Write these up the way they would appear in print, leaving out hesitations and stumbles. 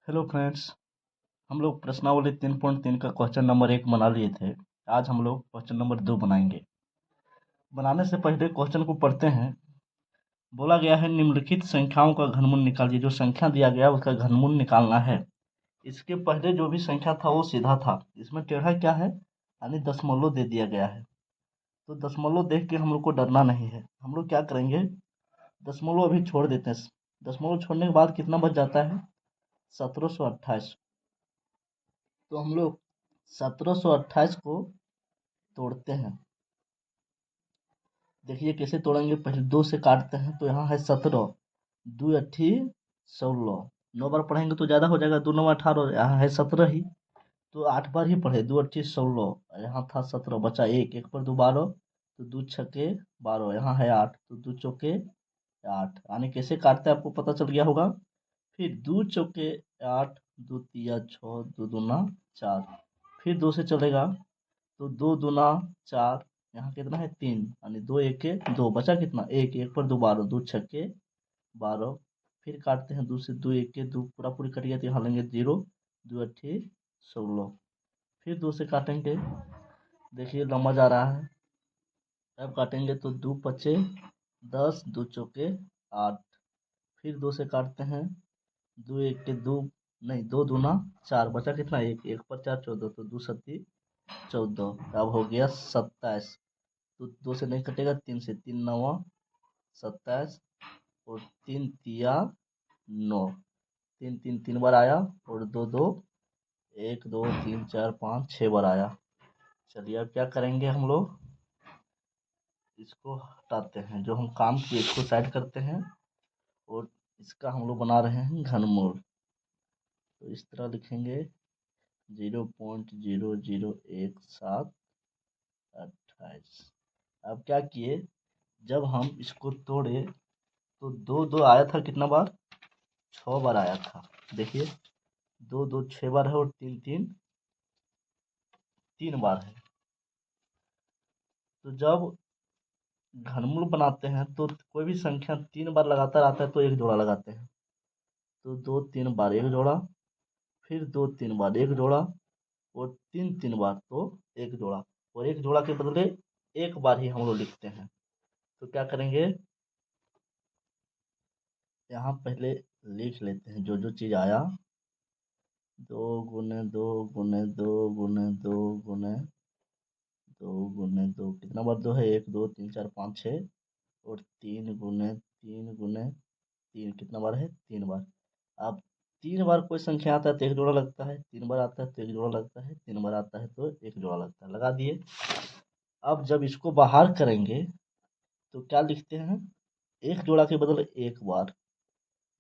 Hello friends. हम लोग प्रश्नावली 3.3 का क्वेश्चन नंबर 1 बना लिए थे। आज हम लोग क्वेश्चन नंबर 2 बनाएंगे। बनाने से पहले क्वेश्चन को पढ़ते हैं। बोला गया है निम्नलिखित संख्याओं का घनमूल निकालिए। जो संख्या दिया गया उसका घनमूल निकालना है। इसके पहले जो भी संख्या था वो सीधा था, इसमें टेढ़ा क्या है यानी दशमलव दे दिया गया है। तो दशमलव देख के हम लोग को डरना नहीं है। हम लोग क्या करेंगे, दशमलव अभी छोड़ देते हैं। दशमलव छोड़ने के बाद कितना बच जाता है, 1728। तो हम लोग 1728 को तोड़ते हैं। देखिए कैसे तोड़ेंगे, पहले 2 से काटते हैं तो यहाँ है 17, 2 अट्ठी 16। 9 बार पढ़ेंगे तो ज़्यादा हो जाएगा, 2 9 18, यहाँ है 17 ही। तो 8 बार ही पढ़े, 2 अट्ठी 16, यहाँ था 17, बचा एक, एक पर 2 12, तो 2 छक्के 12, यहाँ है 8, तो 2 चौके 8। यानी कैसे काटते हैं आपको पता चल गया होगा। फिर 2 चौके 8, 2 तिया 6, 2 दूना 4। फिर 2 से चलेगा तो 2 दूना 4, यहाँ कितना है 3, यानी 2 एके 2, बचा कितना एक, एक पर 2 12, 2 छक्के 12। फिर काटते हैं 2 से, 2 एके 2, पूरा पूरी कट गया तो यहाँ लेंगे 0, 2 अट्ठे 16। फिर 2 से काटेंगे, देखिए लंबा जा रहा है। अब काटेंगे तो 2 पचे 10, 2 चौके 8। फिर 2 से काटते हैं, 2 एके 2, नहीं 2 दूना 4, बचा कितना एक, एक पर 4 14, तो 2 सत्ती 14। अब हो गया 27। तो 2 से नहीं कटेगा, 3 से, 3 नवा 27, और 3 तिया 9। 3 3 3 बार आया, और 2 2 1 2 3 4 5 6 बार आया। चलिए अब क्या करेंगे, हम लोग इसको हटाते हैं। जो हम काम किए इसको साइड करते हैं, और इसका हम लोग बना रहे हैं घनमूल। तो इस तरह लिखेंगे 0.001728। अब क्या किए, जब हम इसको तोड़े तो 2 2 आया था, कितना बार 6 बार आया था। देखिए 2 2 6 बार है, और 3 3 3 बार है। तो जब घनमूल बनाते हैं तो कोई भी संख्या 3 बार लगातार आता है तो एक जोड़ा लगाते हैं। तो 2 3 बार एक जोड़ा, फिर 2 3 बार एक जोड़ा, और 3 3 बार तो एक जोड़ा। और एक जोड़ा के बदले एक बार ही हम लोग लिखते हैं। तो क्या करेंगे, यहाँ पहले लिख लेते हैं जो जो चीज़ आया। 2 गुने 2 गुने 2 गुने 2 गुने 2 गुने 2, कितना बार 2 है, 1 2 3 4 5 6, और 3 गुने 3 गुने 3, कितना बार है 3 बार। अब 3 बार कोई संख्या आता है तो एक जोड़ा लगता है, 3 बार आता है तो एक जोड़ा लगता है, 3 बार आता है तो एक जोड़ा लगता है, लगा दिए। अब जब इसको बाहर करेंगे तो क्या लिखते हैं, एक जोड़ा के बदले एक बार,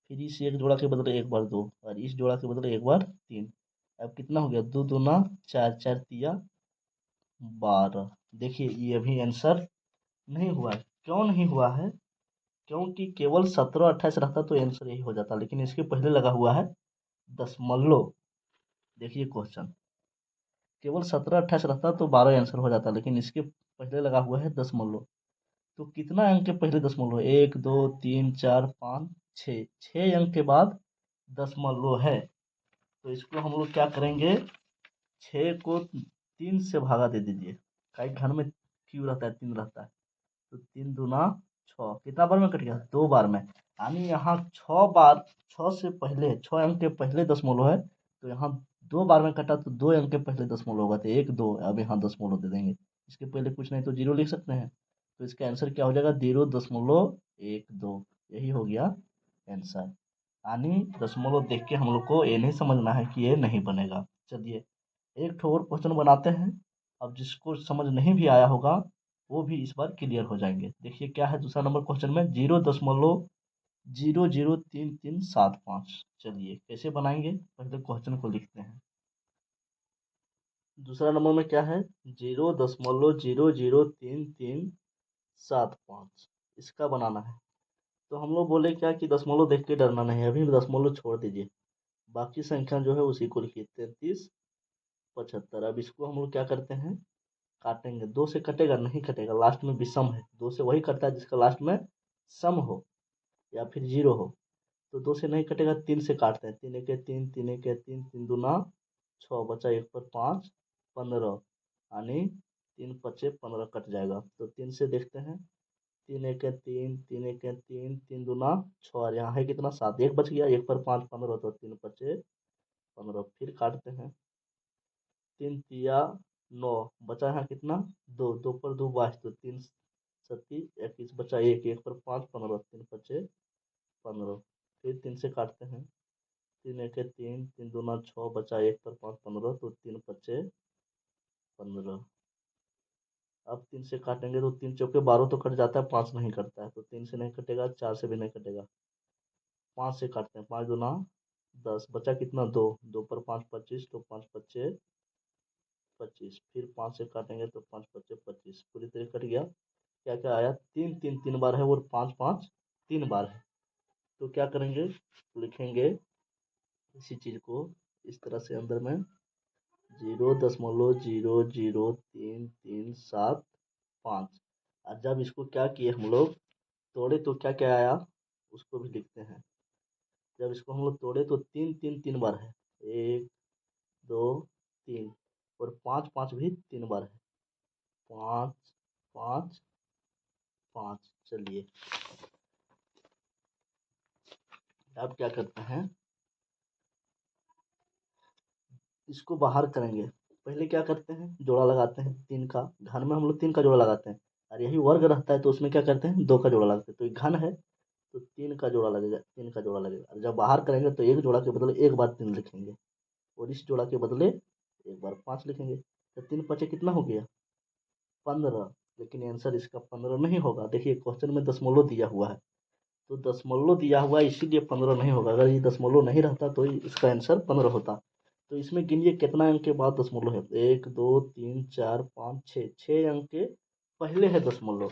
फिर इस एक जोड़ा के बदले एक बार 2, और इस जोड़ा के बदले एक बार 3। अब कितना हो गया, 2 दूना 4, 4 तिया 12। देखिए ये भी आंसर नहीं हुआ है। क्यों नहीं हुआ है, क्योंकि केवल 17 28 रहता तो आंसर यही हो जाता, लेकिन इसके पहले लगा हुआ है दशमलव। देखिए क्वेश्चन केवल 17 28 रहता तो 12 आंसर हो जाता, लेकिन इसके पहले लगा हुआ है दशमलव। तो कितना अंक के पहले दशमलव, 1 2 3 4 5 6, 6 अंक के बाद दशमलव है। तो इसको हम लोग क्या करेंगे, 6 को 3 से भागा दे दीजिए। कई घर में क्यों रहता है, 3 रहता है। तो 3 दूना 6, कितना बार में कट गया, 2 बार में। यानी यहाँ 6 बार, 6 से पहले 6 अंक के पहले दशमलव है, तो यहाँ 2 बार में कटा तो 2 अंक के पहले दशमलव होगा, तो 1 2, अब यहाँ दशमलव दे देंगे। इसके पहले कुछ नहीं तो 0 लिख सकते हैं। तो इसका आंसर क्या हो जाएगा, 0.12। यही हो गया आंसर। यानी दशमलव देख के हम लोग को ये नहीं समझना है कि ये नहीं बनेगा। चलिए एक ठो और क्वेश्चन बनाते हैं। अब जिसको समझ नहीं भी आया होगा वो भी इस बार क्लियर हो जाएंगे। देखिए क्या है दूसरा नंबर क्वेश्चन में, 0.003375। चलिए कैसे बनाएंगे, पहले क्वेश्चन को लिखते हैं। दूसरा नंबर में क्या है, 0.003375, इसका बनाना है। तो हम लोग बोले क्या कि दशमलव देख के डरना नहीं है, अभी दशमलव छोड़ दीजिए, बाकी संख्या जो है उसी को लिखिए, 33 75। अब इसको हम लोग क्या करते हैं, काटेंगे। 2 से कटेगा नहीं, कटेगा, लास्ट में विषम है, 2 से वही कटता है जिसका लास्ट में सम हो या फिर 0 हो। तो 2 से नहीं कटेगा, 3 से काटते हैं। 3 एके 3, 3 एके 3, 3 दूना 6, बचा 1 पर 5, 15, यानी 3 पचे 15 कट जाएगा। तो 3 से देखते हैं, 3 एके 3, 3 एके 3, 3 दूना 6, और यहाँ है कितना 7, 1 बच गया, 1 पर 5 15, तो 3 पचे 15। फिर काटते हैं, 3 तिया 9, बचा यहाँ कितना 2, 2 पर 2 22, तो 3 सत्ती 21, बचा 1, 1 पर 5 15, 3 पचे 15। फिर 3 से काटते हैं, 3 एके 3, 3 दूना 6, बचा 1 पर 5 15, तो 3 पचे 15। अब 3 से काटेंगे तो 3 चौके 12 तो कट जाता है, 5 नहीं कटता है, तो 3 से नहीं कटेगा, 4 से भी नहीं कटेगा। 5 से काटते हैं, 5 दूना 10, बचा कितना 2, 2 पर 5 25, तो 5 पच्चे 25। फिर 5 से काटेंगे तो 5 पच्चे 25, पूरी तरह कट गया। क्या क्या आया, 3 3 3 बार है, और 5 5 3 बार है। तो क्या करेंगे, लिखेंगे इसी चीज को इस तरह से अंदर में, 0.00337 और जब इसको क्या किए हम लोग तोड़े तो क्या क्या आया, उसको भी लिखते हैं। जब इसको हम लोग तोड़े तो 3 3 3 बार है, 1 2 3, और 5 5 भी 3 बार है, 5 5 5। चलिए अब क्या करते हैं, इसको बाहर करेंगे। पहले क्या करते हैं, जोड़ा लगाते हैं 3 का, घन में हम लोग 3 का जोड़ा लगाते हैं, और यही वर्ग रहता है तो उसमें क्या करते हैं 2 का जोड़ा लगाते हैं। तो ये घन है तो 3 का जोड़ा लगेगा, 3 का जोड़ा लगेगा, और जब बाहर करेंगे तो एक जोड़ा के बदले एक बार 3 लिखेंगे, और इस जोड़ा के बदले एक बार 5 लिखेंगे। तो 3 पचे कितना हो गया 15, लेकिन आंसर इसका 15 नहीं होगा। देखिए क्वेश्चन में दशमलव दिया हुआ है, तो दशमलव दिया हुआ है इसीलिए 15 नहीं होगा, अगर ये दशमलव नहीं रहता तो इसका आंसर 15 होता। तो इसमें गिनिए कितना अंक के बाद दशमलव है, 1 2 3 4 5 6, 6 अंक के पहले है दशमलव।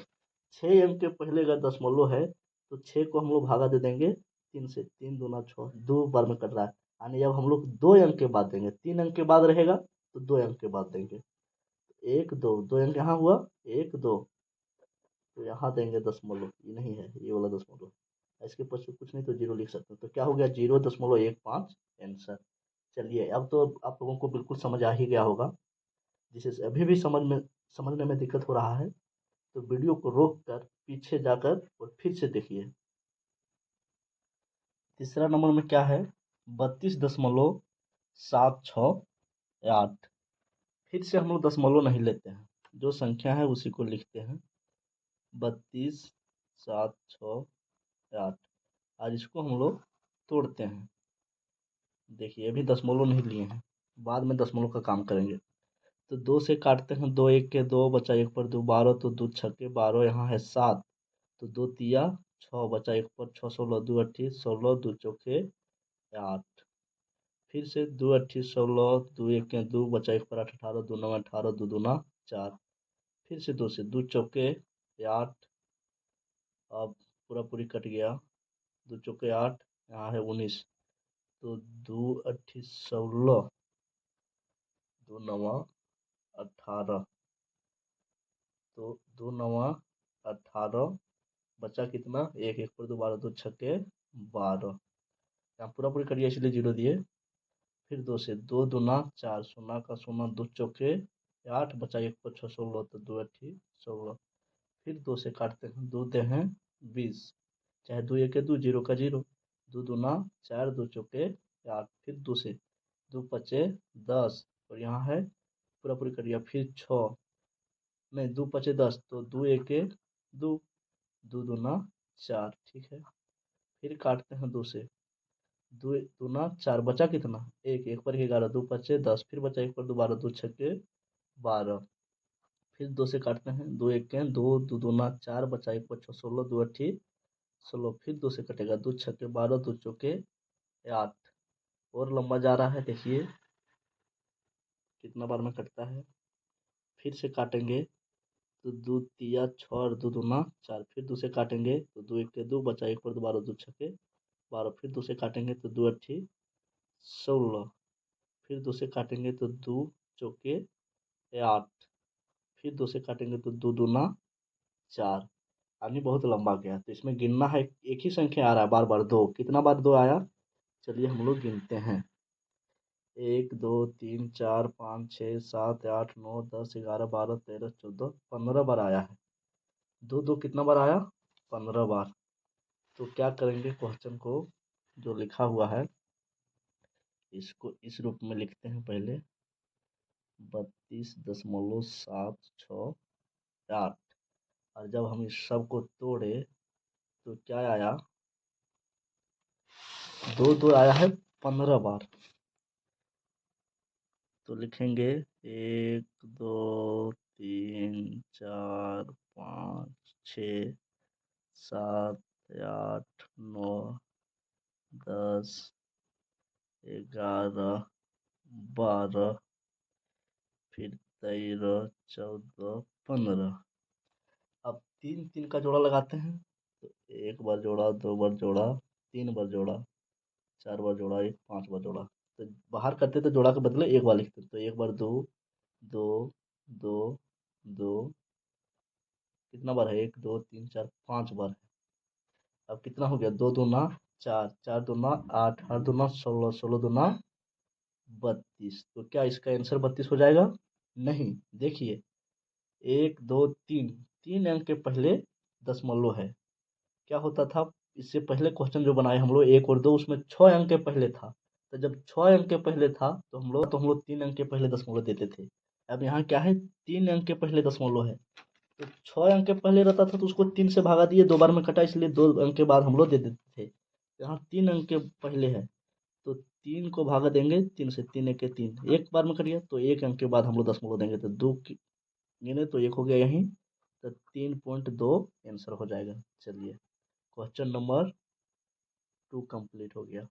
6 अंक के पहले अगर दशमलव है तो 6 को हम लोग भागा दे देंगे 3 से, 3 दूना 6, 2 बार में कट रहा है, यानी जब हम लोग 2 अंक के बाद देंगे, 3 अंक के बाद रहेगा तो 2 अंक के बाद देंगे। 1 2, 2 अंक यहाँ हुआ, 1 2, तो यहाँ देंगे दशमलव, ये नहीं है ये वाला दशमलव, इसके पीछे कुछ नहीं तो 0 लिख सकते हैं। तो क्या हो गया 0.15 आंसर। चलिए अब तो आप लोगों को बिल्कुल समझ आ ही गया होगा। जिसे अभी भी समझने में दिक्कत हो रहा है तो वीडियो को रोक कर पीछे जाकर और फिर से देखिए। तीसरा नंबर में क्या है, 32.76 फिर से हम लोग दशमलव नहीं लेते हैं, जो संख्या है उसी को लिखते हैं, 32.768। आज इसको हम लोग तोड़ते हैं। देखिए अभी दशमलव नहीं लिए हैं, बाद में दशमलव का काम करेंगे। तो 2 से काटते हैं, 2 1 के 2, बचा 1 पर 2 12, तो 2 छक्के 12, यहाँ है 7, तो 2 तिया 6, बचा 1 पर 6 16, 2 अट्ठी 16, 2 चौके 8। फिर से 2 अट्ठी 16, 2 1 के 2, बचा 1 पर 8 18, 2 9 18, 2 दूना 4। फिर से 2 से 2 चौके 8, अब पूरा पूरी कट गया, 2 चौके 8, यहाँ है 19, तो 2 अट्ठी 16, 2 नवा 18, तो 2 नवा 18, बचा कितना, एक 1 पर 2 12, 2 छक्के 12, यहाँ पूरा पूरी करिए इसलिए 0 दिए। फिर 2 से 2 दूना 4, सोना का सोना, 2 चौके 8, बचा 1 पर 6 16, तो 2 अट्ठी 16। फिर 2 से काटते हैं, 2 दे हैं 20, चाहे 2 1 2, 0 का 0, 2 दूना 4, 2 चौके 8, फिर 2 से 2 पचे 10, और यहाँ है पूरा पूरी करिए, फिर 6 नहीं 2 पचे 10, तो 2 1 2, 2 दूना 4, ठीक है। फिर काटते हैं 2 से, 2 दूना 4, बचा कितना, 1 1 पर 11, 2 पचे 10, फिर बचा 1 पर 2 12, 2 छक्के 12। फिर 2 से काटते हैं, 2 1 के 2, 2 दूना 4, बचा 1 पर 6 16, 2 अट्ठी 16, फिर 2 से कटेगा, 2 छक्के 12, 2 चौके 8, और लंबा जा रहा है, देखिए कितना बार में कटता है। फिर से काटेंगे तो 2 तिया 6, और 2 दूना 4, फिर 2 से काटेंगे तो 2 1 के 2, बचा 1 पर 2 12, 2 छक्के 12, फिर 2 से काटेंगे तो 2 अट्ठी 16, फिर 2 से काटेंगे तो 2 चौके 8, फिर 2 से काटेंगे तो 2 दूना 4, आदमी बहुत लंबा गया, तो इसमें गिनना है, एक ही संख्या आ रहा है बार बार दो, कितना बार दो आया, चलिए हम लोग गिनते हैं। 1 2 3 4 5 6 7 8 9 10 11 12 13 14 15 बार आया है। दो दो कितना बार आया, 15 बार। तो क्या करेंगे, क्वेश्चन को जो लिखा हुआ है इसको इस रूप में लिखते हैं पहले, 32.768। और जब हम इस सब को तोड़े तो क्या आया, दो दो आया है 15 बार। तो लिखेंगे 1 2 3 4 5 6 7 8 9 10 11 12, फिर 13 14 15। अब तीन तीन का जोड़ा लगाते हैं, तो एक बार जोड़ा, दो बार जोड़ा, तीन बार जोड़ा, चार बार जोड़ा, एक पांच बार जोड़ा। तो बाहर करते तो जोड़ा के बदले एक बार लिखते, तो एक बार दो, दो, दो, दो, कितना बार है, 1 2 3 4 5 बार है। अब कितना हो गया, दो दूना चार, चार दूना आठ, आठ दूना 16, 16 दूना 32। तो क्या इसका आंसर 32 हो जाएगा? नहीं, देखिए, 1 2 3, 3 अंक के पहले दशमलव है। क्या होता था, इससे पहले क्वेश्चन जो बनाए हम लोग 1 और 2, उसमें 6 अंक के पहले था। तो जब 6 अंक के पहले था तो हम लोग 3 अंक के पहले दशमलव देते थे। अब यहाँ क्या है, 3 अंक के पहले दशमलव है। तो 6 अंक के पहले रहता था तो उसको 3 से भागा दिए, दो बार में कटा, इसलिए 2 अंक के बाद हम लोग दे देते थे। यहाँ 3 अंक के पहले है, तो 3 को भागा देंगे 3 से, 3 1 3, एक बार में कट गया, तो 1 अंक के बाद हम लोग दशमलव देंगे, तो दो गिने तो एक हो गया यहीं, तो 3.2 आंसर हो जाएगा। चलिए, क्वेश्चन नंबर 2 कंप्लीट हो गया।